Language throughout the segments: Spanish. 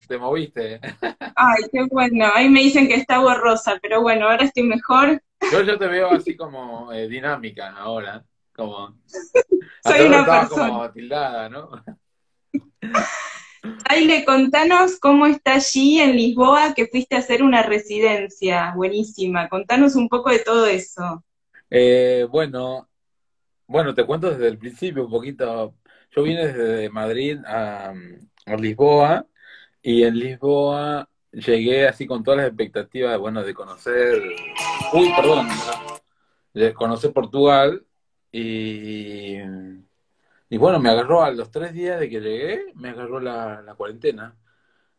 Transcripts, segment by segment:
te moviste. Ay, qué bueno. Ahí me dicen que está borrosa, pero bueno, ahora estoy mejor. Yo te veo así como dinámica ahora, como hasta Soy ahora una estabas persona. como tildada, ¿no? Aile, contanos cómo está allí en Lisboa, que fuiste a hacer una residencia. Buenísima. Contanos un poco de todo eso. Bueno, te cuento desde el principio un poquito. Yo vine desde Madrid a Lisboa y en Lisboa llegué así con todas las expectativas, bueno, de conocer, uy, perdón, de conocer Portugal y, y bueno, me agarró a los 3 días de que llegué, me agarró la cuarentena.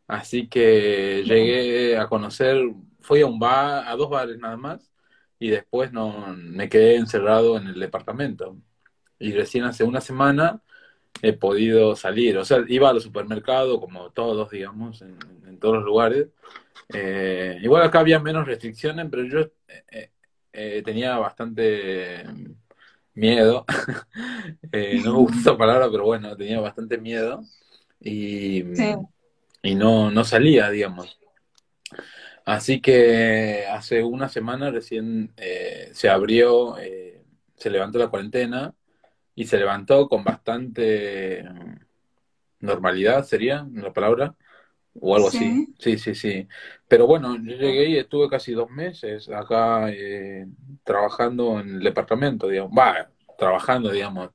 Así que llegué a conocer, fui a un bar, a 2 bares nada más, y después no me quedé encerrado en el departamento. Y recién hace una semana he podido salir. O sea, iba a los supermercados como todos, digamos, en todos los lugares. Igual acá había menos restricciones, pero yo tenía bastante miedo. No me gusta esa palabra, pero bueno, tenía bastante miedo. Y, Sí. y no salía, digamos. Así que hace una semana recién se abrió, se levantó la cuarentena y se levantó con bastante normalidad, sería la palabra, o algo así. Sí. Sí, sí, sí. Pero bueno, yo llegué y estuve casi 2 meses acá trabajando en el departamento, digamos. Va, trabajando, digamos,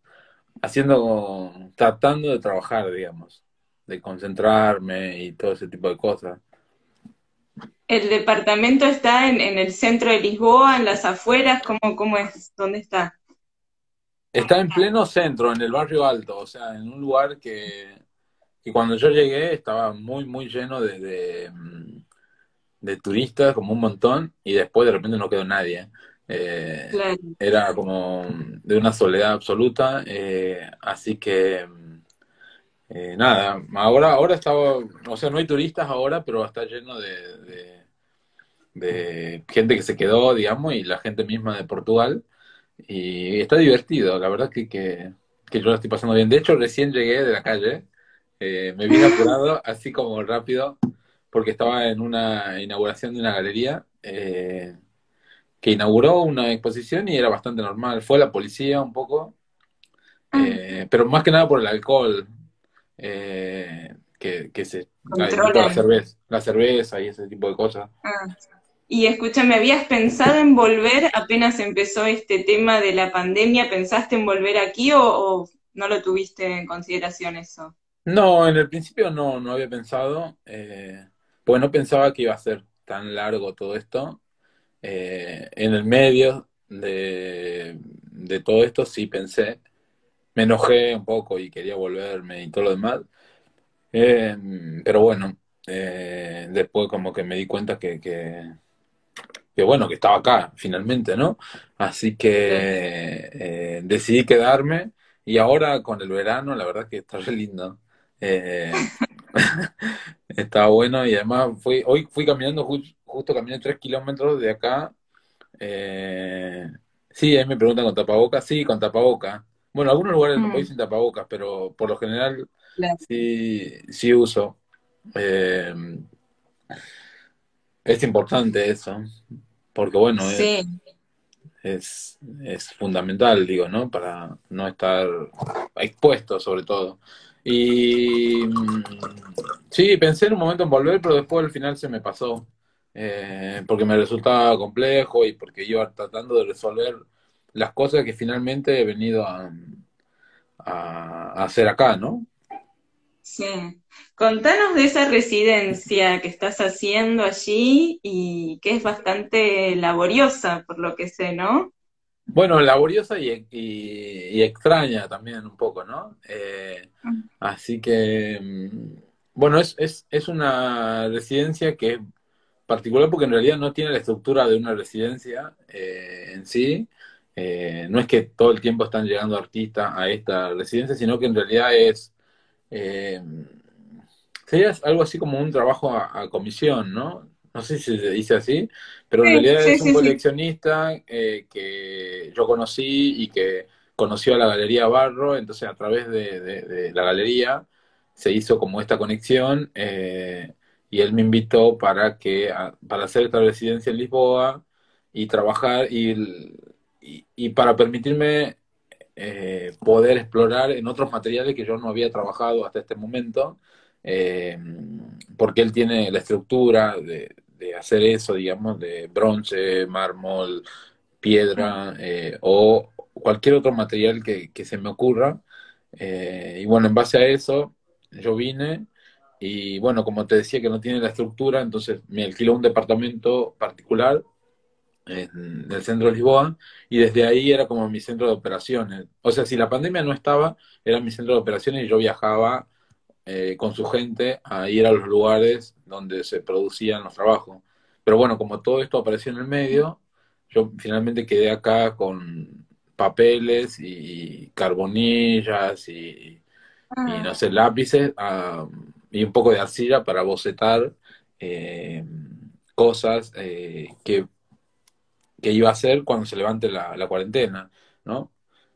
tratando de trabajar, digamos, de concentrarme y todo ese tipo de cosas. ¿El departamento está en el centro de Lisboa, en las afueras? ¿Cómo es? ¿Dónde está? Está en pleno centro, en el barrio alto, o sea, en un lugar que cuando yo llegué estaba muy, muy lleno de turistas, como un montón, y después de repente no quedó nadie. Claro. Era como de una soledad absoluta, así que nada, ahora estaba, o sea, no hay turistas ahora, pero está lleno de gente que se quedó, digamos, y la gente misma de Portugal. Y está divertido, la verdad que yo lo estoy pasando bien. De hecho, recién llegué de la calle, me vine apurado, así como rápido, porque estaba en una inauguración de una galería que inauguró una exposición y era bastante normal. Fue la policía un poco, Ah, pero más que nada por el alcohol, que se invitó a controlan. la cerveza y ese tipo de cosas. Ah. Y escúchame, ¿habías pensado en volver apenas empezó este tema de la pandemia? ¿Pensaste en volver aquí o no lo tuviste en consideración eso? No, en el principio no había pensado, pues no pensaba que iba a ser tan largo todo esto. En el medio de todo esto sí pensé, me enojé un poco y quería volverme y todo lo demás. Eh, pero bueno, después como que me di cuenta que bueno, que estaba acá finalmente, ¿no? Así Claro. que decidí quedarme y ahora con el verano la verdad que está re lindo. Eh, Está bueno y además hoy fui caminando, justo caminé 3 kilómetros de acá. Eh, sí, ahí me preguntan con tapabocas. Sí, con tapabocas. Bueno, en algunos lugares voy Mm, sin tapabocas, pero por lo general claro. sí, sí uso. Eh, es importante eso, porque bueno, Sí, es fundamental, digo, ¿no? Para no estar expuesto sobre todo. Y sí, pensé en un momento en volver, pero después al final se me pasó, porque me resultaba complejo y porque iba tratando de resolver las cosas que finalmente he venido a hacer acá, ¿no? sí. Contanos de esa residencia que estás haciendo allí y que es bastante laboriosa, por lo que sé, ¿no? Bueno, laboriosa y extraña también un poco, ¿no? Así que, bueno, es una residencia que es particular porque en realidad no tiene la estructura de una residencia en sí. No es que todo el tiempo están llegando artistas a esta residencia, sino que en realidad eh, sería algo así como un trabajo a comisión, ¿no? No sé si se dice así, pero en Sí, realidad sí, es un sí, sí. coleccionista que yo conocí y que conoció a la Galería Barro, entonces a través de la galería se hizo como esta conexión. y él me invitó para hacer esta residencia en Lisboa y trabajar y para permitirme poder explorar en otros materiales que yo no había trabajado hasta este momento, eh, porque él tiene la estructura de hacer eso, digamos, de bronce, mármol, piedra o cualquier otro material que se me ocurra. Y bueno, en base a eso, yo vine y bueno, como te decía que no tiene la estructura, entonces me alquiló un departamento particular en el centro de Lisboa, y desde ahí era como mi centro de operaciones. O sea, si la pandemia no estaba, era mi centro de operaciones y yo viajaba con su gente a ir a los lugares donde se producían los trabajos. Pero bueno, como todo esto apareció en el medio, yo finalmente quedé acá con papeles y carbonillas y Ah, no sé, lápices y un poco de arcilla para bocetar cosas que iba a hacer cuando se levante la cuarentena, ¿no?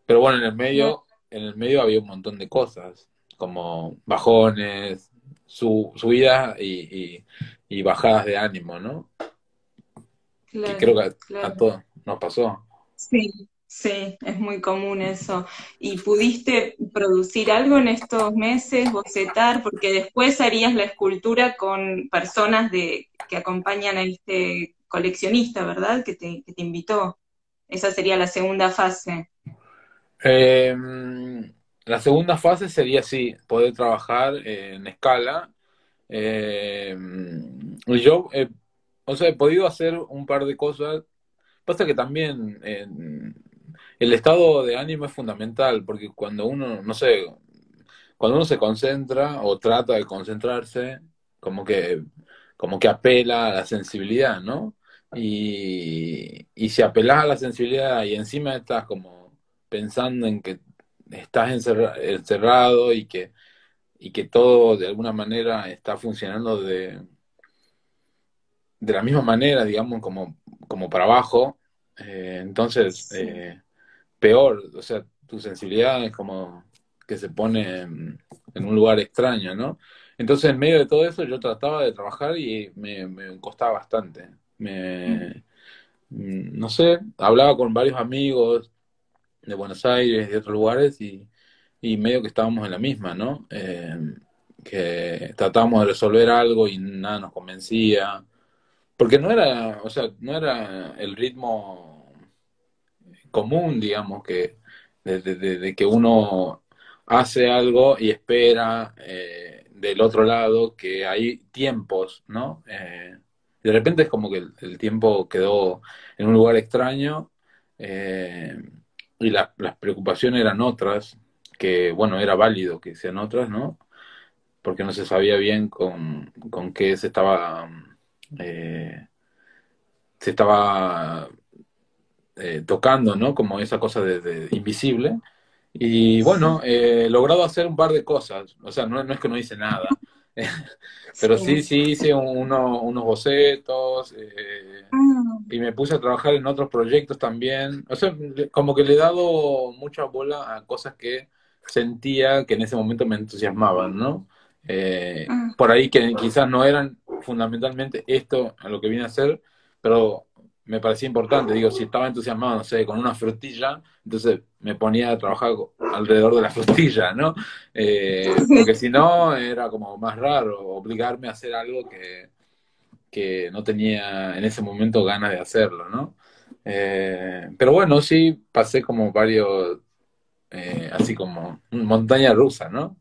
Pero bueno, claro, en el medio había un montón de cosas, como bajones, subidas y bajadas de ánimo, ¿no? Que creo claro, que a claro. todos nos pasó. Sí, sí, es muy común eso. ¿Y pudiste producir algo en estos meses, bocetar? Porque después harías la escultura con personas que acompañan a este coleccionista, ¿verdad? Que te invitó. Esa sería la segunda fase. Eh, la segunda fase sería, sí, poder trabajar en escala. Y yo, o sea, he podido hacer un par de cosas. Pasa que también el estado de ánimo es fundamental, porque cuando uno, no sé, cuando uno se concentra o trata de concentrarse, como que, como que apela a la sensibilidad, ¿no? Y si apelas a la sensibilidad y encima estás como pensando en que estás encerrado y que todo de alguna manera está funcionando de la misma manera, digamos, como para abajo, entonces Sí. peor, o sea, tu sensibilidad es como que se pone en un lugar extraño, ¿no? Entonces, en medio de todo eso, yo trataba de trabajar y me costaba bastante. No sé, hablaba con varios amigos de Buenos Aires, de otros lugares, y medio que estábamos en la misma, ¿no? Que tratábamos de resolver algo y nada nos convencía, porque no era, o sea, no era el ritmo común, digamos, que de que uno hace algo y espera del otro lado que hay tiempos, ¿no? De repente es como que el tiempo quedó en un lugar extraño eh, y las preocupaciones eran otras, que bueno, era válido que sean otras, ¿no? Porque no se sabía bien con qué eh, se estaba tocando, ¿no? Como esa cosa de invisible. Y bueno, Sí, he logrado hacer un par de cosas. O sea, no es que no hice nada. Pero sí, sí. sí hice unos bocetos Ah, y me puse a trabajar en otros proyectos también. O sea, como que le he dado mucha bola a cosas que sentía que en ese momento me entusiasmaban, ¿no? ah, Por ahí que quizás no eran fundamentalmente esto a lo que vine a hacer, pero me parecía importante. Digo, si estaba entusiasmado, no sé, con una frutilla, entonces me ponía a trabajar alrededor de la frutilla, ¿no? Porque si no, era como más raro obligarme a hacer algo que no tenía en ese momento ganas de hacerlo, ¿no? Pero bueno, sí pasé como varios, así como montaña rusa, ¿no?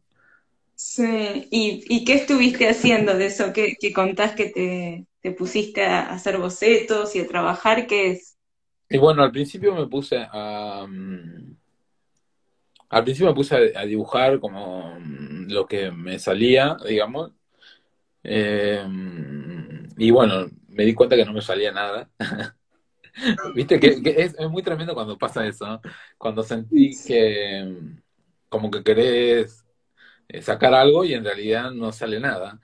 sí. Y qué estuviste haciendo de eso que contás que te pusiste a hacer bocetos y a trabajar? ¿Qué es? Y bueno, al principio me puse a dibujar como lo que me salía, digamos. Eh, y bueno, me di cuenta que no me salía nada. Viste que es muy tremendo cuando pasa eso, ¿no? Cuando sentís que como que querés sacar algo y en realidad no sale nada,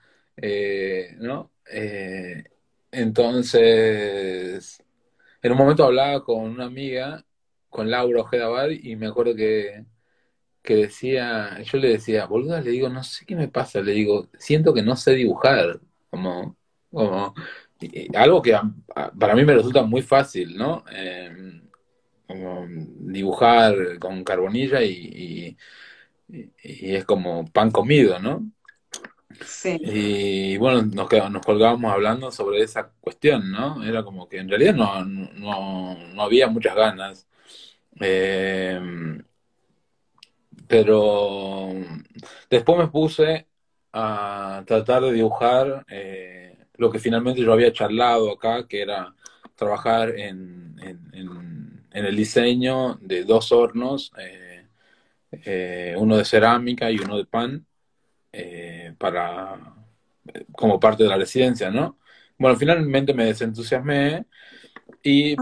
¿no? Entonces, en un momento hablaba con una amiga, con Laura Ojeda Bar, y me acuerdo que decía, yo le decía, boluda, le digo, no sé qué me pasa, le digo, siento que no sé dibujar. Como, como algo que para mí me resulta muy fácil, ¿no? Como dibujar con carbonilla y es como pan comido, ¿no? Sí. Y bueno, nos colgábamos hablando sobre esa cuestión, ¿no? Era como que en realidad no había muchas ganas. Eh, pero después me puse a tratar de dibujar lo que finalmente yo había charlado acá, que era trabajar en el diseño de dos hornos, uno de cerámica y uno de pan, para como parte de la residencia, ¿no? Bueno, finalmente me desentusiasmé,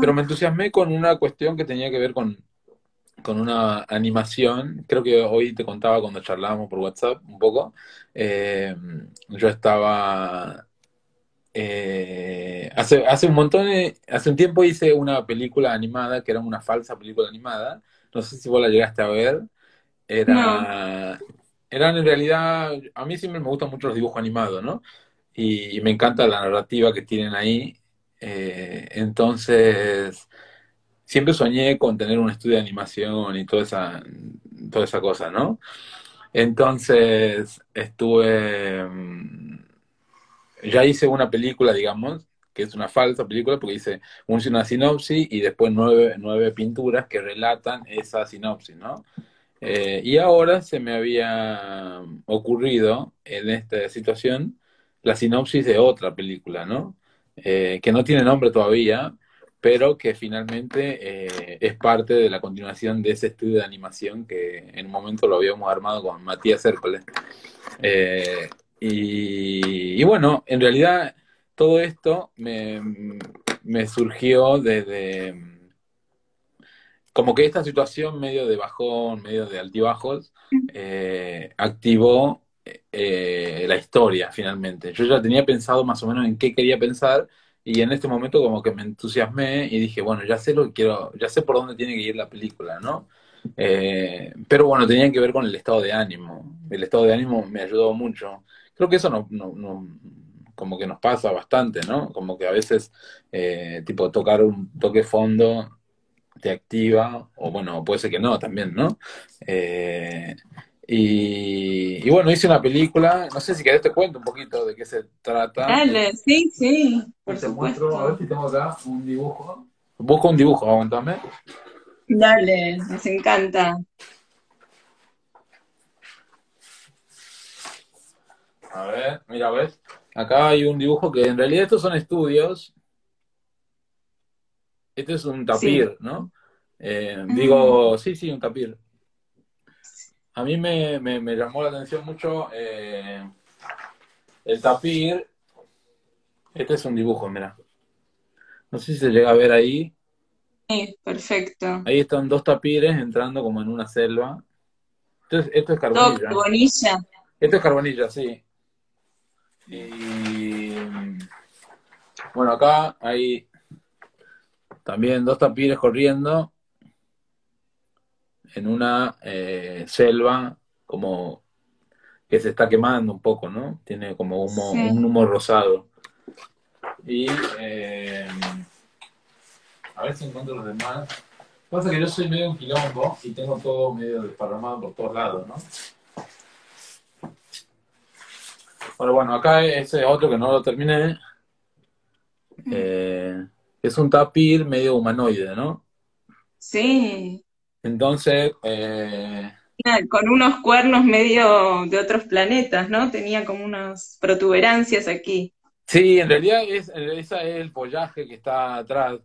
pero me entusiasmé con una cuestión que tenía que ver con una animación. Creo que hoy te contaba cuando charlábamos por WhatsApp un poco. Eh, yo estaba... hace un montón, hace un tiempo hice una película animada que era una falsa película animada. No sé si vos la llegaste a ver. No. Era, eran en realidad, a mí siempre me gustan mucho los dibujos animados, ¿no? Y me encanta la narrativa que tienen ahí. Entonces, siempre soñé con tener un estudio de animación y toda esa cosa, ¿no? Entonces, ya hice una película, digamos, que es una falsa película, porque hice una sinopsis y después nueve pinturas que relatan esa sinopsis, ¿no? Y ahora se me había ocurrido en esta situación la sinopsis de otra película, ¿no? Que no tiene nombre todavía, pero que finalmente es parte de la continuación de ese estudio de animación que en un momento lo habíamos armado con Matías Hércules. Eh, y bueno, en realidad todo esto me surgió desde como que esta situación medio de bajón, medio de altibajos, activó la historia finalmente. Yo ya tenía pensado más o menos en qué quería pensar y en este momento como que me entusiasmé y dije, bueno, ya sé lo que quiero, ya sé por dónde tiene que ir la película, ¿no? Pero bueno, tenía que ver con el estado de ánimo. El estado de ánimo me ayudó mucho. Creo que eso como que nos pasa bastante, ¿no? Como que a veces, tipo, tocar un toque fondo te activa, o bueno, puede ser que no también, ¿no? Eh, y bueno, hice una película, no sé si querés te cuento un poquito de qué se trata. Dale, sí, sí, Y por te muestro, a ver supuesto. si tengo acá un dibujo. Busco un dibujo, aguantame. Dale, nos encanta. A ver, mira, ¿ves? Acá hay un dibujo que en realidad estos son estudios. Este es un Sí. tapir, ¿no? Ah, Digo, sí, sí, un tapir. A mí me llamó la atención mucho el tapir. Este es un dibujo, mira. No sé si se llega a ver ahí. sí, perfecto. Ahí están dos tapires entrando como en una selva. Esto es Todo carbonilla. carbonilla. Esto es carbonilla, sí. Y bueno, acá hay también dos tapires corriendo en una selva como que se está quemando un poco, ¿no? Tiene como un Sí. humo rosado. Y eh, a ver si encuentro los demás. Pasa que yo soy medio un quilombo y tengo todo medio desparramado por todos lados, ¿no? Bueno, acá ese otro que no lo terminé. Eh, es un tapir medio humanoide, ¿no? Sí. Entonces, Con unos cuernos medio de otros planetas, ¿no? Tenía como unas protuberancias aquí. sí, en realidad esa es el follaje que está atrás.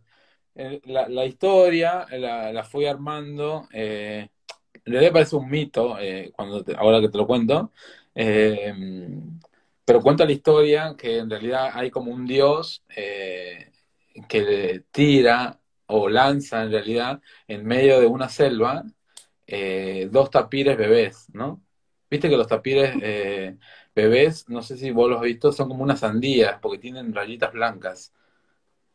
La historia la fui armando, en realidad parece un mito, ahora que te lo cuento, eh, pero cuenta la historia que en realidad hay como un dios que tira o lanza en realidad en medio de una selva dos tapires bebés, ¿no? Viste que los tapires bebés, no sé si vos los has visto, son como unas sandías porque tienen rayitas blancas.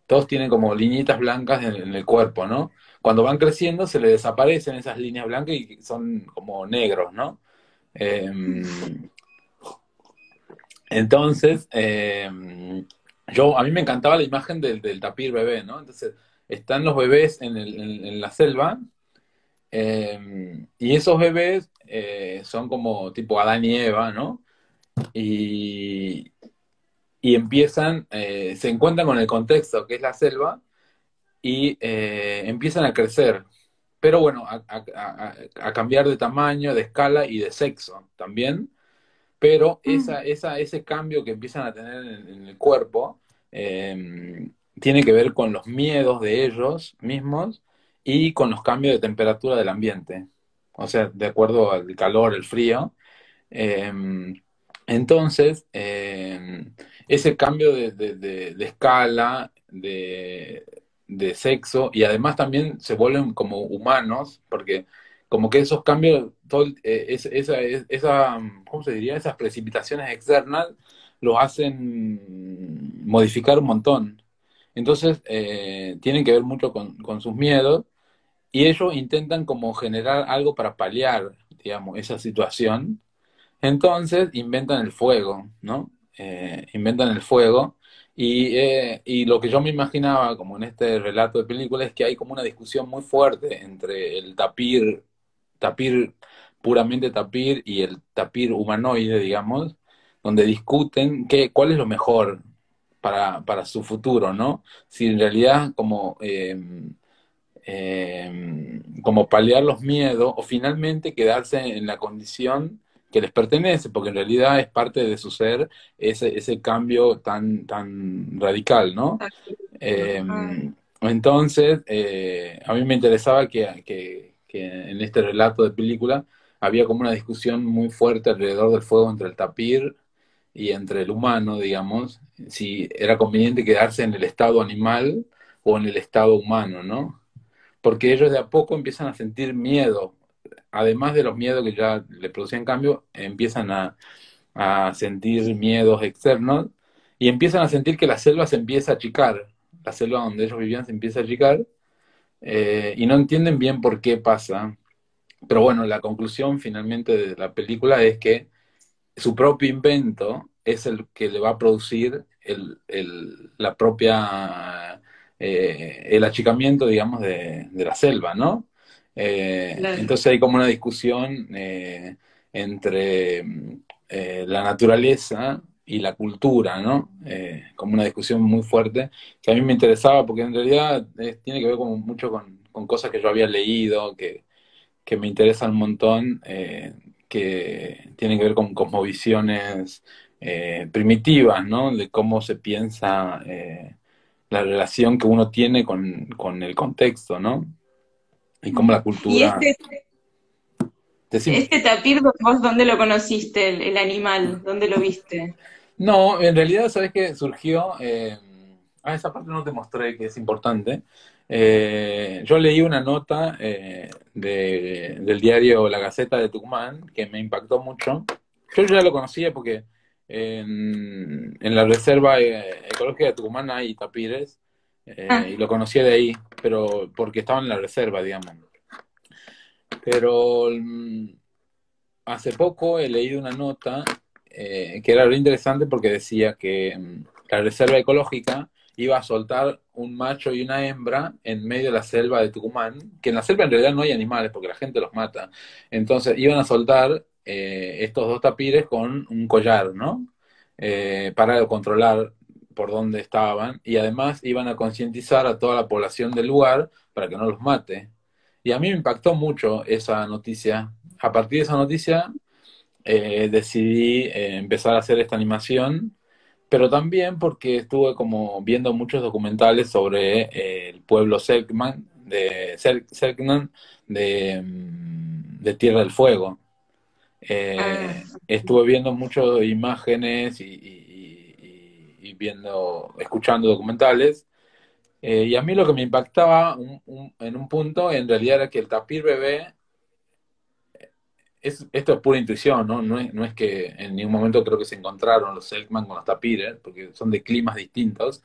Todos tienen como liñitas blancas en el cuerpo, ¿no? Cuando van creciendo se les desaparecen esas líneas blancas y son como negros, ¿no? Eh, Entonces, a mí me encantaba la imagen del tapir bebé, ¿no? Entonces, están los bebés en la selva, y esos bebés son como tipo Adán y Eva, ¿no? Y, y empiezan, se encuentran con el contexto que es la selva y empiezan a crecer, pero bueno, a cambiar de tamaño, de escala y de sexo también, pero Mm. ese cambio que empiezan a tener en el cuerpo tiene que ver con los miedos de ellos mismos y con los cambios de temperatura del ambiente, o sea, de acuerdo al calor, el frío. Eh, entonces, ese cambio de escala, de sexo, y además también se vuelven como humanos, porque como que esos cambios, ¿cómo se diría? Esas precipitaciones externas los hacen modificar un montón. Entonces, tienen que ver mucho con sus miedos, y ellos intentan como generar algo para paliar, digamos, esa situación. Entonces inventan el fuego, ¿no? Inventan el fuego, y lo que yo me imaginaba como en este relato de película es que hay como una discusión muy fuerte entre el tapir puramente tapir y el tapir humanoide, digamos, donde discuten cuál es lo mejor para su futuro, ¿no? Si en realidad como paliar los miedos o finalmente quedarse en la condición que les pertenece, porque en realidad es parte de su ser ese cambio tan radical, ¿no? Eh, Ah, entonces, a mí me interesaba que en este relato de película había como una discusión muy fuerte alrededor del fuego entre el tapir y entre el humano, digamos, si era conveniente quedarse en el estado animal o en el estado humano, ¿no? Porque ellos de a poco empiezan a sentir miedo, además de los miedos que ya le producían cambio, empiezan a sentir miedos externos y empiezan a sentir que la selva se empieza a achicar, la selva donde ellos vivían se empieza a achicar, y no entienden bien por qué pasa. Pero bueno, la conclusión finalmente de la película es que su propio invento es el que le va a producir la propia, el achicamiento, digamos, de la selva, ¿no? claro. Entonces hay como una discusión entre la naturaleza y la cultura, ¿no? Como una discusión muy fuerte que a mí me interesaba porque en realidad tiene que ver como mucho con cosas que yo había leído, que me interesan un montón, que tienen que ver con cosmovisiones primitivas, ¿no? De cómo se piensa la relación que uno tiene con el contexto, ¿no? Y cómo la ¿Y cultura... Decime. este tapir, vos dónde lo conociste, el animal? ¿Dónde lo viste? No, en realidad, ¿sabes qué? Surgió... esa parte no te mostré que es importante. Yo leí una nota del diario La Gaceta de Tucumán que me impactó mucho. Yo ya lo conocía porque en la Reserva Ecológica de Tucumán hay tapires, Ah, y lo conocía de ahí, pero porque estaba en la reserva, digamos. Pero hace poco he leído una nota que era re interesante porque decía que la reserva ecológica iba a soltar un macho y una hembra en medio de la selva de Tucumán, que en la selva en realidad no hay animales porque la gente los mata. Entonces iban a soltar estos dos tapires con un collar, ¿no? Para controlar por dónde estaban, y además iban a concientizar a toda la población del lugar para que no los mate. Y a mí me impactó mucho esa noticia. A partir de esa noticia decidí empezar a hacer esta animación, pero también porque estuve como viendo muchos documentales sobre el pueblo Selknam de Tierra del Fuego. ah, Estuve viendo muchas imágenes y escuchando documentales, y a mí lo que me impactaba en un punto en realidad era que el tapir bebé esto es pura intuición, ¿no? No es que en ningún momento creo que se encontraron los Selkman con los tapires, porque son de climas distintos.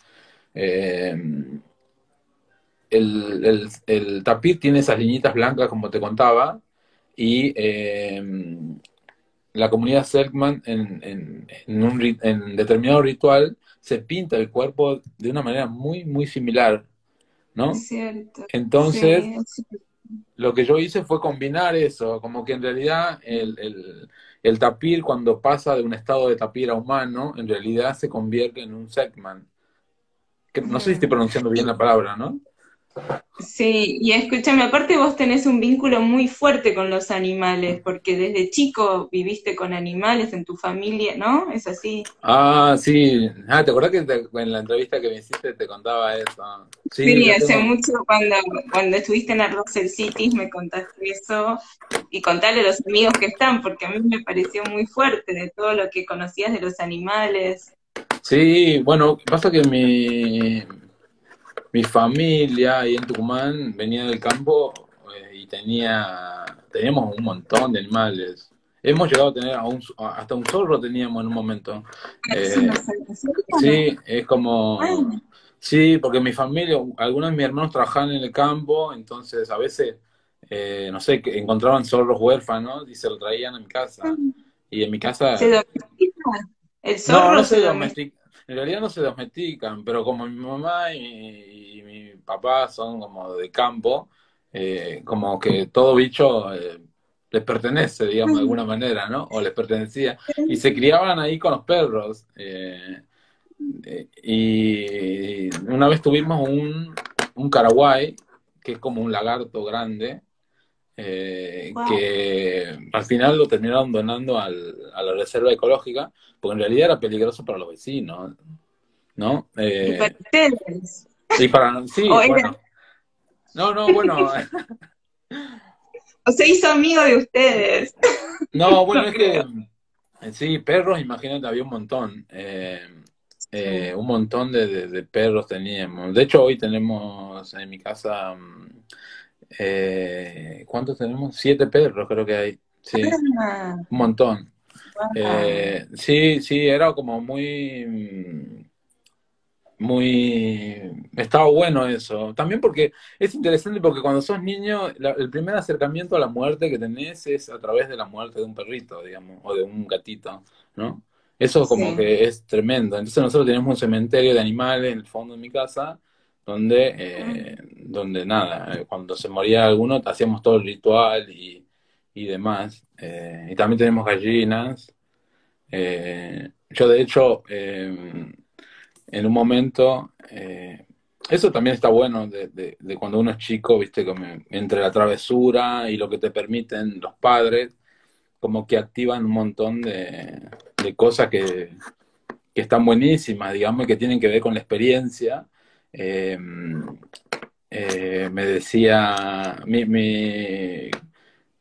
Eh, el tapir tiene esas liñitas blancas, como te contaba, y la comunidad Selkman en determinado ritual se pinta el cuerpo de una manera muy, muy similar, ¿no? Es cierto. Entonces, Sí, es cierto. lo que yo hice fue combinar eso, como que en realidad el tapir cuando pasa de un estado de tapir a humano, en realidad se convierte en un Selkman. Que, no sé si estoy Ujú. pronunciando bien la palabra, ¿no? Sí, y escúchame, aparte vos tenés un vínculo muy fuerte con los animales, porque desde chico viviste con animales en tu familia, ¿no? ¿Es así? Ah, sí. Ah, ¿te acuerdas que en la entrevista que me hiciste te contaba eso? Sí, Sí, yo hace tengo. mucho cuando estuviste en Russell City me contaste eso y contale a los amigos que están, porque a mí me pareció muy fuerte de todo lo que conocías de los animales. Sí, bueno, pasa que mi familia ahí en Tucumán venía del campo y teníamos un montón de animales. Hemos llegado a tener hasta un zorro teníamos en un momento. Eso Eh, no sé, ¿en serio? sí, es como, Ah, sí, porque mi familia, algunos de mis hermanos trabajaban en el campo, entonces a veces, no sé, que encontraban zorros huérfanos y se lo traían a mi casa. Y en mi ¿se casa, domestica? ¿El no, no zorro se se domestica? domestican, en realidad no se domestican, pero como mi mamá y mi papá son como de campo, como que todo bicho les pertenece, digamos, de alguna manera, ¿no? O les pertenecía. Y se criaban ahí con los perros. Y una vez tuvimos un Paraguay, que es como un lagarto grande, Wow. que al final lo terminaron donando a la reserva ecológica, porque en realidad era peligroso para los vecinos, ¿no? ¿Y para ustedes? Y para, sí, ¿O era, bueno, no, no, bueno, o se hizo amigo de ustedes? no, bueno, No es que creo. sí, perros, imagínate, había un montón, Sí. un montón de perros teníamos. De hecho, hoy tenemos en mi casa, ¿cuántos tenemos? 7 perros creo que hay, sí, Ah, un montón. wow. Sí, sí, era como muy, muy, estaba bueno eso. También porque es interesante porque cuando sos niño, el primer acercamiento a la muerte que tenés es a través de la muerte de un perrito, digamos, o de un gatito, ¿no? Eso como Sí. que es tremendo. Entonces nosotros tenemos un cementerio de animales en el fondo de mi casa, donde, Mm. donde nada, cuando se moría alguno, hacíamos todo el ritual y demás. Y también tenemos gallinas. Yo de hecho, en un momento, eso también está bueno de cuando uno es chico, viste, como entre la travesura y lo que te permiten los padres, como que activan un montón de cosas que están buenísimas, digamos, y que tienen que ver con la experiencia. Eh, Me decía,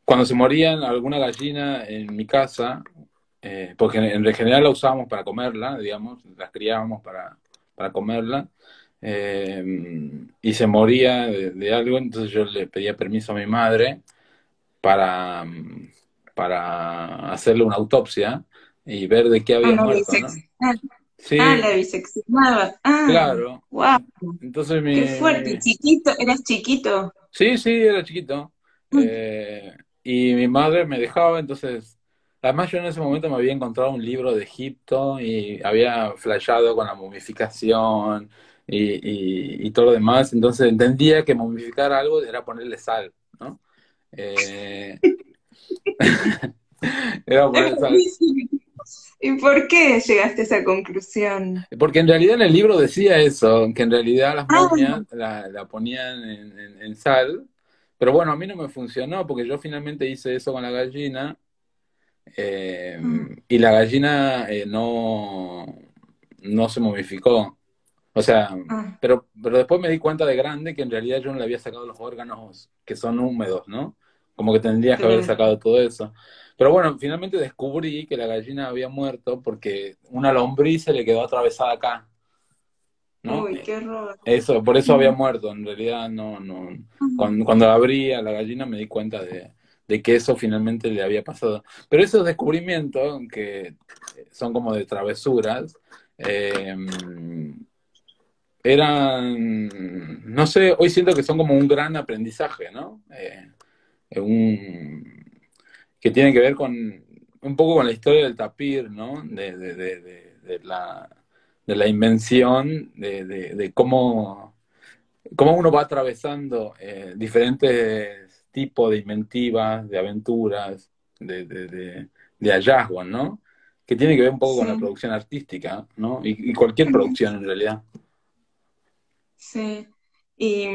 cuando se morían alguna gallina en mi casa, porque en general la usábamos para comerla, digamos, las criábamos para comerla, eh, y se moría de algo, entonces yo le pedía permiso a mi madre para, para hacerle una autopsia y ver de qué Ah, había no, muerto, ¿no? la Sí, biseccionaba. Ah, claro. wow, Entonces qué fuerte. Chiquito, eras chiquito. sí, sí, era chiquito. Y mi madre me dejaba, entonces, además yo en ese momento me había encontrado un libro de Egipto y había flasheado con la momificación y todo lo demás, entonces entendía que momificar algo era ponerle sal, ¿no? Eh, Era Es ponerle sal. buenísimo. ¿Y por qué llegaste a esa conclusión? Porque en realidad en el libro decía eso, que en realidad las Ah, momias la ponían en sal, pero bueno, a mí no me funcionó porque yo finalmente hice eso con la gallina. Eh, ah, y la gallina no se momificó. O sea, ah, pero después me di cuenta de grande que en realidad yo no le había sacado los órganos que son húmedos, ¿no? Como que tendrías que haber claro. sacado todo eso. Pero bueno, finalmente descubrí que la gallina había muerto porque una lombriz se le quedó atravesada acá, ¿no? Uy, qué horror. Eso, por eso había Mm, muerto. En realidad no, no. mm, Cuando abrí a la gallina me di cuenta de que eso finalmente le había pasado. Pero esos descubrimientos, que son como de travesuras, eh, no sé, hoy siento que son como un gran aprendizaje, ¿no? Un, que tiene que ver un poco con la historia del tapir, ¿no? De la invención, de cómo uno va atravesando diferentes tipos de inventivas, de aventuras, de hallazgos, ¿no? Que tiene que ver un poco con la Sí, producción artística, ¿no? Y cualquier producción en realidad. sí. Y,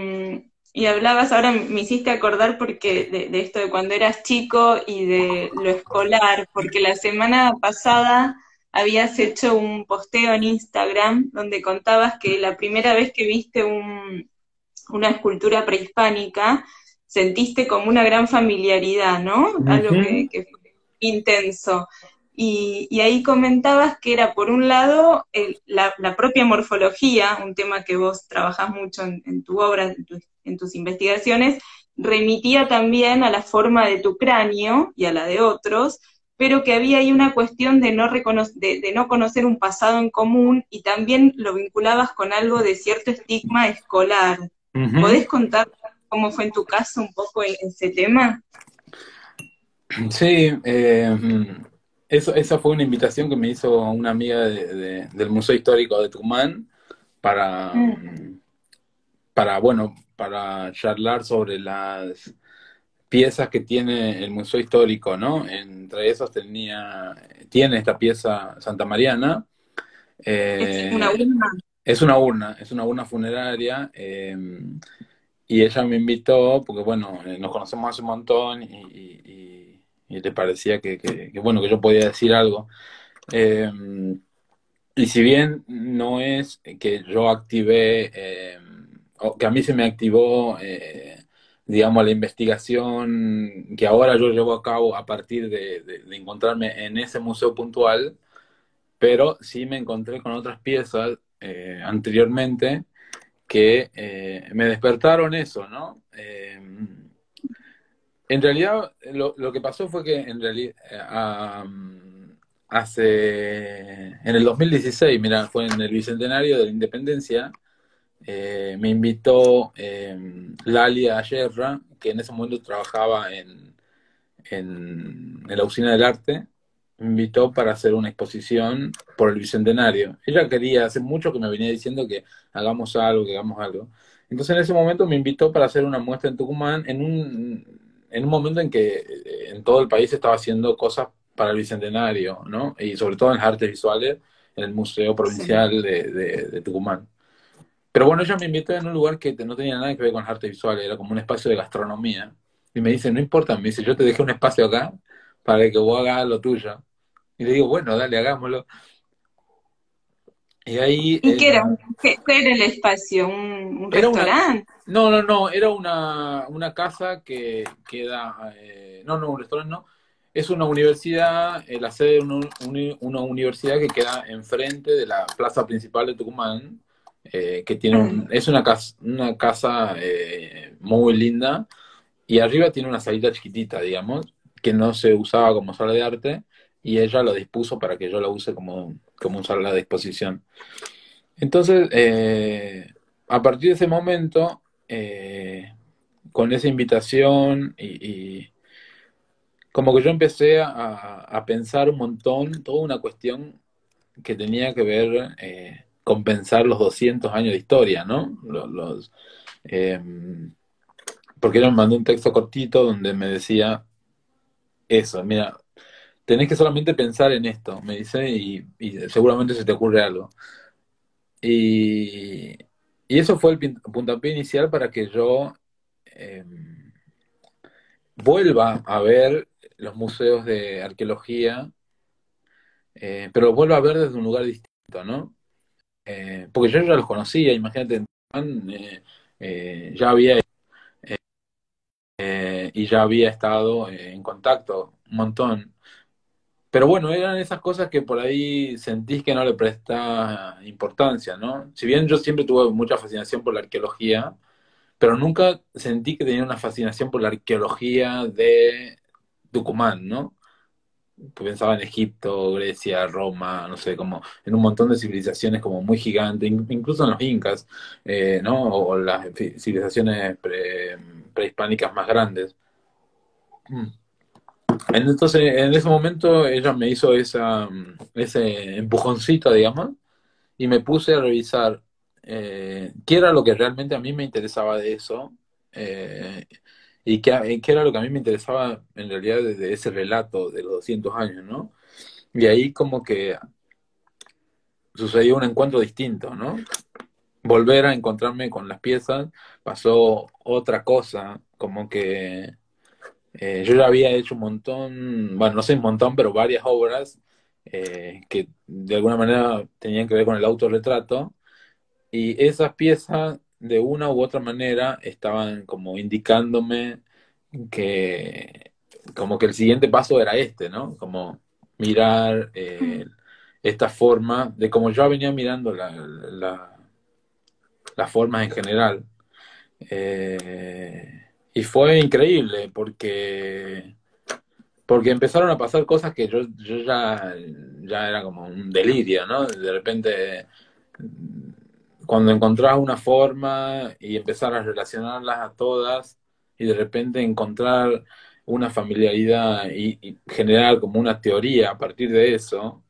y hablabas, ahora me hiciste acordar porque de esto de cuando eras chico y de lo escolar, porque la semana pasada habías hecho un posteo en Instagram donde contabas que la primera vez que viste una escultura prehispánica, sentiste como una gran familiaridad, ¿no? Algo Ujú. que fue intenso. Y ahí comentabas que era, por un lado, la propia morfología, un tema que vos trabajás mucho en tu obra, en tus investigaciones, remitía también a la forma de tu cráneo y a la de otros, pero que había ahí una cuestión de no conocer un pasado en común y también lo vinculabas con algo de cierto estigma escolar. Ujú. ¿Podés contar cómo fue en tu caso un poco ese tema? Sí, esa fue una invitación que me hizo una amiga del Museo Histórico de Tucumán para, Mm, bueno, para charlar sobre las piezas que tiene el Museo Histórico, ¿no? Entre esos tiene esta pieza Santa Mariana. es una eh, urna. es una urna funeraria, y ella me invitó porque, bueno, nos conocemos hace un montón y le parecía bueno, que yo podía decir algo. Eh, y si bien no es que yo activé, o que a mí se me activó, digamos, la investigación que ahora yo llevo a cabo a partir de encontrarme en ese museo puntual, pero sí me encontré con otras piezas anteriormente que me despertaron eso, ¿no? En realidad, lo que pasó fue que en realidad en el 2016, mira, fue en el Bicentenario de la Independencia, me invitó Lalia Ayerra, que en ese momento trabajaba en la Usina del Arte, me invitó para hacer una exposición por el Bicentenario. Ella quería, hace mucho que me venía diciendo que hagamos algo, que hagamos algo. Entonces en ese momento me invitó para hacer una muestra en Tucumán en un momento en que en todo el país se estaba haciendo cosas para el Bicentenario, ¿no? Y sobre todo en las artes visuales, en el Museo Sí. Provincial de Tucumán. Pero bueno, ella me invitó en un lugar que no tenía nada que ver con las artes visuales, era como un espacio de gastronomía. Y me dice, no importa, me dice, yo te dejé un espacio acá para que vos hagas lo tuyo. Y le digo, bueno, dale, hagámoslo. Y ahí ¿Y qué era? ¿Qué era el espacio? ¿Un era una, restaurante? no, era una casa que queda, no, un restaurante no, es una universidad, la sede de una universidad que queda enfrente de la plaza principal de Tucumán, que tiene Mm, es una casa muy linda, y arriba tiene una salita chiquitita, digamos, que no se usaba como sala de arte, y ella lo dispuso para que yo la use como un sala de exposición. Entonces, a partir de ese momento, con esa invitación como que yo empecé a pensar un montón, toda una cuestión que tenía que ver con pensar los 200 años de historia, ¿no? Eh, porque ella me mandó un texto cortito donde me decía eso, mira, tenés que solamente pensar en esto, me dice, y seguramente se te ocurre algo. Y, y eso fue el puntapié inicial para que yo eh, vuelva a ver los museos de arqueología, pero los vuelva a ver desde un lugar distinto, ¿no? Porque yo ya los conocía, imagínate, en Tucumán, ya había y ya había estado en contacto un montón. Pero bueno, eran esas cosas que por ahí sentís que no le presta importancia, ¿no? Si bien yo siempre tuve mucha fascinación por la arqueología, pero nunca sentí que tenía una fascinación por la arqueología de Tucumán, ¿no? Pensaba en Egipto, Grecia, Roma, no sé, como en un montón de civilizaciones como muy gigantes, incluso en los incas, ¿no? O las civilizaciones prehispánicas más grandes. Mm. Entonces, en ese momento ella me hizo ese empujoncito, digamos, y me puse a revisar qué era lo que realmente a mí me interesaba de eso, eh, y qué era lo que a mí me interesaba en realidad de ese relato de los 200 años, ¿no? Y ahí como que sucedió un encuentro distinto, ¿no? Volver a encontrarme con las piezas, pasó otra cosa, como que yo ya había hecho un montón, bueno, no sé un montón, pero varias obras que de alguna manera tenían que ver con el autorretrato, y esas piezas de una u otra manera estaban como indicándome que como que el siguiente paso era este, ¿no? Como mirar esta forma de como yo venía mirando las formas en general. Y fue increíble porque empezaron a pasar cosas que yo ya era como un delirio, ¿no? De repente, cuando encontrás una forma y empezar a relacionarlas a todas y de repente encontrar una familiaridad y generar como una teoría a partir de eso,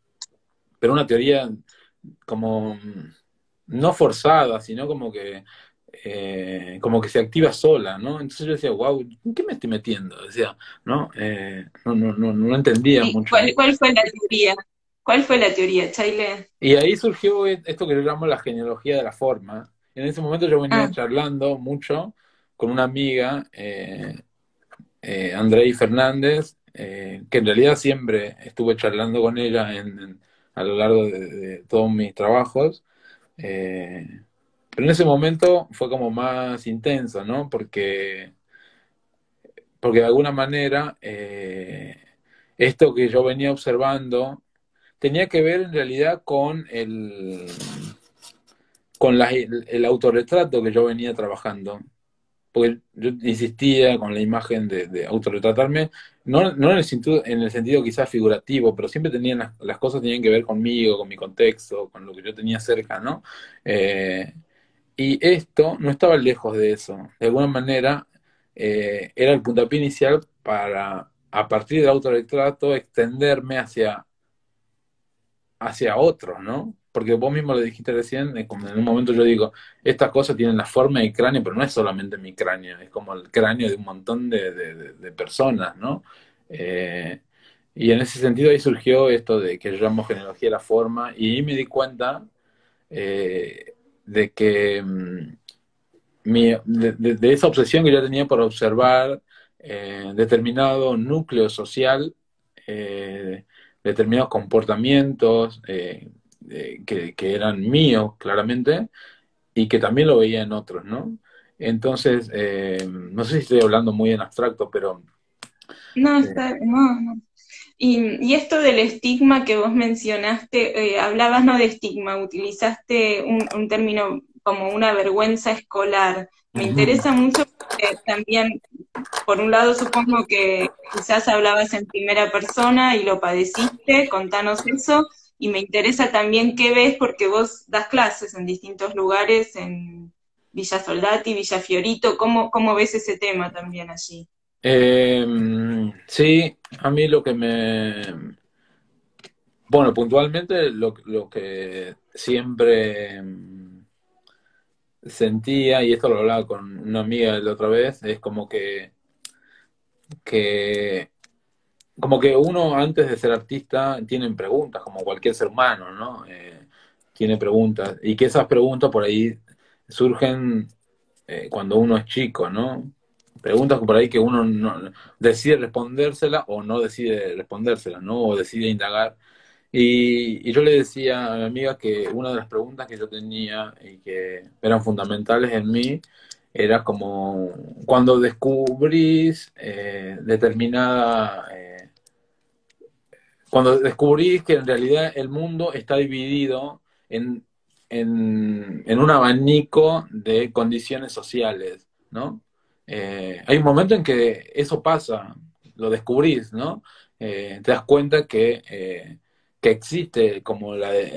pero una teoría como no forzada, sino como que se activa sola, ¿no? Entonces yo decía, wow, ¿en qué me estoy metiendo? Decía, ¿no? No entendía ¿Y mucho. cuál fue la teoría? ¿Cuál fue la teoría, Chaile? Y ahí surgió esto que yo llamo la genealogía de la forma. En ese momento yo venía Ah, charlando mucho con una amiga, Andrei Fernández, que en realidad siempre estuve charlando con ella a lo largo de todos mis trabajos. Eh, pero en ese momento fue como más intenso, ¿no? Porque de alguna manera esto que yo venía observando tenía que ver en realidad con el autorretrato que yo venía trabajando. Porque yo insistía con la imagen de autorretratarme, no en el sentido quizás figurativo, pero siempre tenían las cosas tenían que ver conmigo, con mi contexto, con lo que yo tenía cerca, ¿no? Eh, y esto no estaba lejos de eso. De alguna manera, era el puntapié inicial para, a partir del autorretrato, extenderme hacia otros, ¿no? Porque vos mismo lo dijiste recién, como en un momento yo digo, estas cosas tienen la forma de cráneo, pero no es solamente mi cráneo, es como el cráneo de un montón de personas, ¿no? Eh, y en ese sentido ahí surgió esto de que yo llamo genealogía de la forma, y me di cuenta de que de esa obsesión que yo tenía por observar determinado núcleo social, eh, determinados comportamientos que eran míos, claramente, y que también lo veía en otros, ¿no? Entonces, no sé si estoy hablando muy en abstracto, pero no, eh, no. Y esto del estigma que vos mencionaste, hablabas no de estigma, utilizaste un término como una vergüenza escolar. Me ujú. interesa mucho porque también, por un lado, supongo que quizás hablabas en primera persona y lo padeciste, contanos eso, y me interesa también qué ves porque vos das clases en distintos lugares, en Villa Soldati, Villa Fiorito, ¿cómo ves ese tema también allí? Sí, a mí bueno, puntualmente lo que siempre sentía, y esto lo hablaba con una amiga la otra vez, es que, como que uno antes de ser artista tiene preguntas, como cualquier ser humano, ¿no? Tiene preguntas, y que esas preguntas por ahí surgen cuando uno es chico, ¿no? Preguntas por ahí que uno no decide respondérsela o no decide respondérsela, ¿no? O decide indagar. Y yo le decía a mi amiga que una de las preguntas que yo tenía y que eran fundamentales en mí era como cuando descubrís cuando descubrís que en realidad el mundo está dividido en, en un abanico de condiciones sociales, ¿no? Hay un momento en que eso pasa, lo descubrís, ¿no? Te das cuenta que existe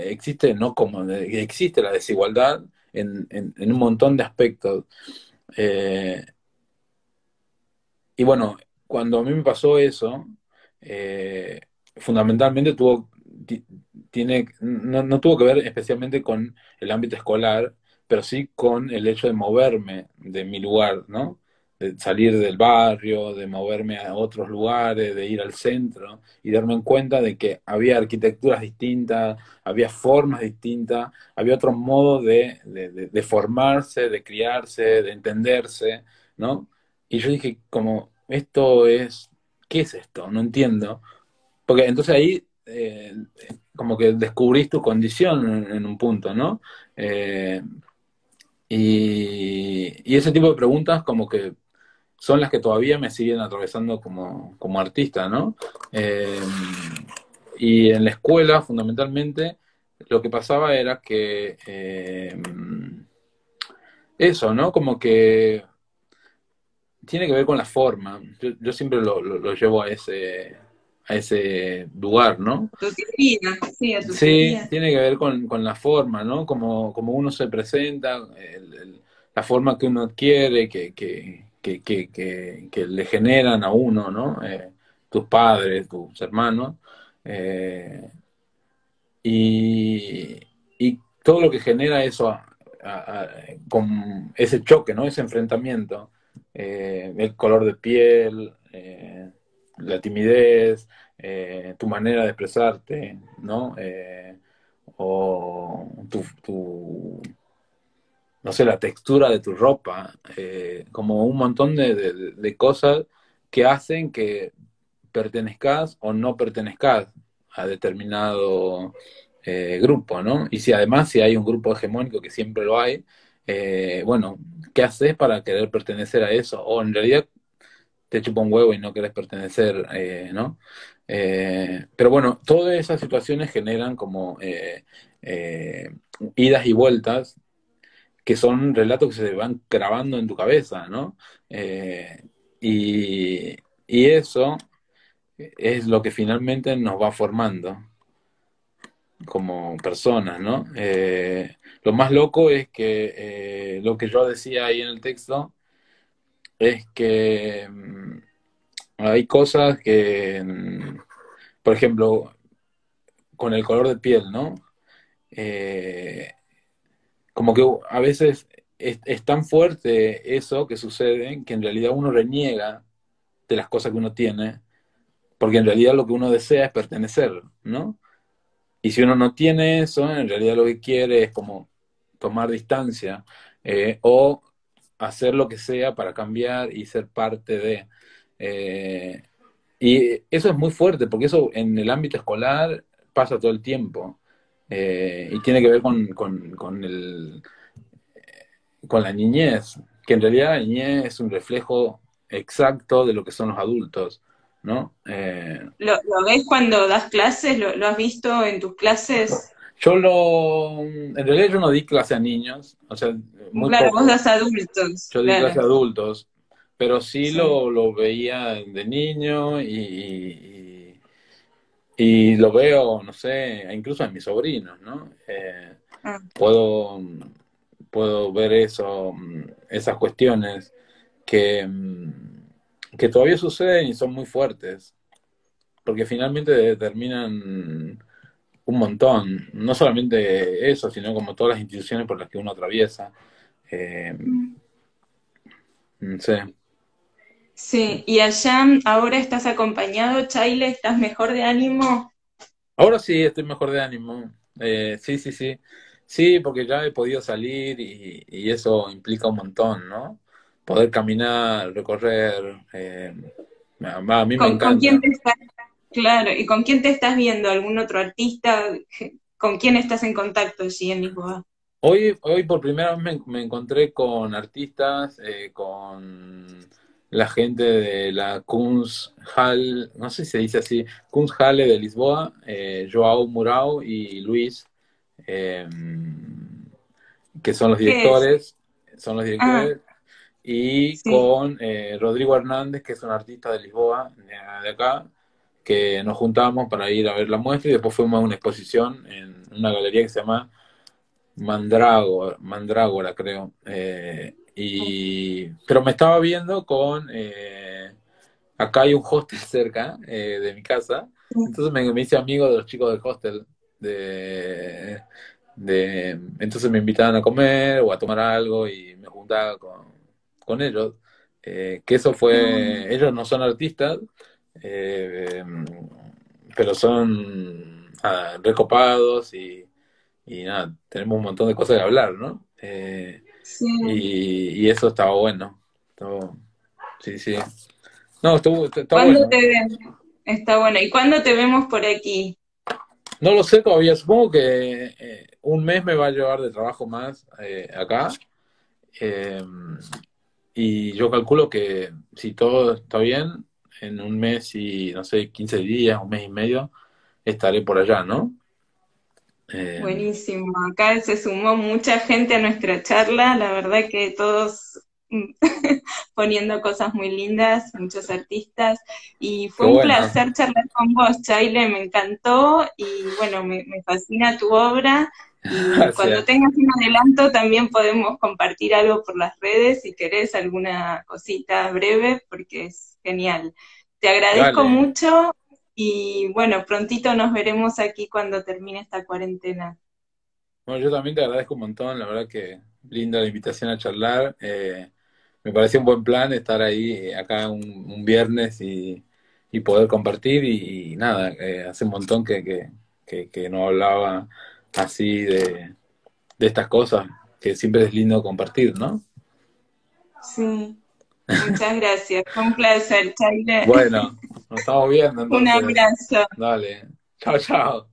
existe, no como que existe la desigualdad en un montón de aspectos. Eh, y bueno, cuando a mí me pasó eso, eh, fundamentalmente no tuvo que ver especialmente con el ámbito escolar, pero sí con el hecho de moverme de mi lugar, ¿no? De salir del barrio, de moverme a otros lugares, de ir al centro y darme en cuenta de que había arquitecturas distintas, había formas distintas, había otros modos de formarse, de criarse, de entenderse, ¿no? Y yo dije, como, ¿qué es esto? No entiendo. Porque entonces ahí como que descubrís tu condición en un punto, ¿no? Eh, y ese tipo de preguntas como que son las que todavía me siguen atravesando como artista, ¿no? Eh, y en la escuela, fundamentalmente, lo que pasaba era que eso, ¿no? Como que tiene que ver con la forma. Yo siempre lo llevo a ese lugar, ¿no? Tu teoría, sí, a tu Sí, teoría. tiene que ver con la forma, ¿no? Como uno se presenta, la forma que uno quiere, que le generan a uno, ¿no? Tus padres, tus hermanos. eh, y, y todo lo que genera eso con ese choque, ¿no? Ese enfrentamiento, el color de piel, la timidez, tu manera de expresarte, ¿no? O no sé, la textura de tu ropa, como un montón de cosas que hacen que pertenezcas o no pertenezcas a determinado grupo, ¿no? Y si además si hay un grupo hegemónico, que siempre lo hay, bueno, ¿qué haces para querer pertenecer a eso? O en realidad te chupa un huevo y no querés pertenecer, ¿no? Pero bueno, todas esas situaciones generan como eh, idas y vueltas que son relatos que se van grabando en tu cabeza, ¿no? Eh, y, y eso es lo que finalmente nos va formando como personas, ¿no? Lo más loco es que lo que yo decía ahí en el texto es que hay cosas que, por ejemplo, con el color de piel, ¿no? Eh, como que a veces es tan fuerte eso que sucede que en realidad uno reniega de las cosas que uno tiene, porque en realidad lo que uno desea es pertenecer, ¿no? Y si uno no tiene eso, en realidad lo que quiere es como tomar distancia o hacer lo que sea para cambiar y ser parte de. Eh, y eso es muy fuerte, porque eso en el ámbito escolar pasa todo el tiempo. Y tiene que ver con la niñez, que en realidad la niñez es un reflejo exacto de lo que son los adultos, ¿no? ¿Lo ves cuando das clases? ¿Lo has visto en tus clases? En realidad yo no di clase a niños, o sea, muy Claro, vos poco. das adultos, Yo di claro, clase a adultos, pero sí sí. lo veía de niño y lo veo, no sé, incluso en mis sobrinos, ¿no? Ah. Puedo, puedo ver esas cuestiones que, que todavía suceden y son muy fuertes, porque finalmente determinan un montón, no solamente eso, sino como todas las instituciones por las que uno atraviesa. Eh, no sé. Sí, y allá ahora estás acompañado, Chaile, ¿estás mejor de ánimo? Ahora sí, estoy mejor de ánimo. Sí, sí, sí. Sí, porque ya he podido salir y eso implica un montón, ¿no? Poder caminar, recorrer. A mí me ¿Con quién encanta. te estás, claro, y con quién te estás viendo? ¿Algún otro artista? ¿Con quién estás en contacto allí en Lisboa? Hoy por primera vez me encontré con artistas, con la gente de la Kunsthal, no sé si se dice así, Kunsthalle de Lisboa, Joao Murao y Luis, eh, que ¿Qué es? son los Ah, directores, y sí. con Rodrigo Hernández, que es un artista de Lisboa, de acá, que nos juntamos para ir a ver la muestra y después fuimos a una exposición en una galería que se llama Mandrágora, creo. Pero me estaba viendo acá hay un hostel cerca de mi casa, entonces me hice amigo de los chicos del hostel, de, entonces me invitaban a comer o a tomar algo y me juntaba con ellos. Que eso Qué bueno. fue, ellos no son artistas, eh, pero son recopados y nada, tenemos un montón de cosas que hablar, ¿no? Sí. Y eso estaba bueno. Estuvo- sí, sí. No, está ¿Cuándo bueno. te ven? Está bueno. ¿Y cuándo te vemos por aquí? No lo sé todavía, supongo que un mes me va a llevar de trabajo más acá. eh, y yo calculo que si todo está bien, en un mes y, no sé, 15 días, un mes y medio, estaré por allá, ¿no? Eh, Buenísimo. Acá se sumó mucha gente a nuestra charla. La verdad que todos poniendo cosas muy lindas, muchos artistas. Y qué fue un bueno. placer charlar con vos, Chaile. Me encantó. Y bueno, me fascina tu obra. Y cuando Gracias. tengas un adelanto también podemos compartir algo por las redes si querés alguna cosita breve, porque es genial. Te agradezco Dale. mucho y bueno, prontito nos veremos aquí cuando termine esta cuarentena. Bueno, yo también te agradezco un montón, la verdad que linda la invitación a charlar. Me pareció un buen plan estar ahí acá un viernes y poder compartir y nada, hace un montón que no hablaba así de estas cosas, que siempre es lindo compartir, ¿no? Sí, muchas gracias. Fue un placer, Chaile. Bueno, nos estamos viendo Un entonces. abrazo. Dale. Chao, chao.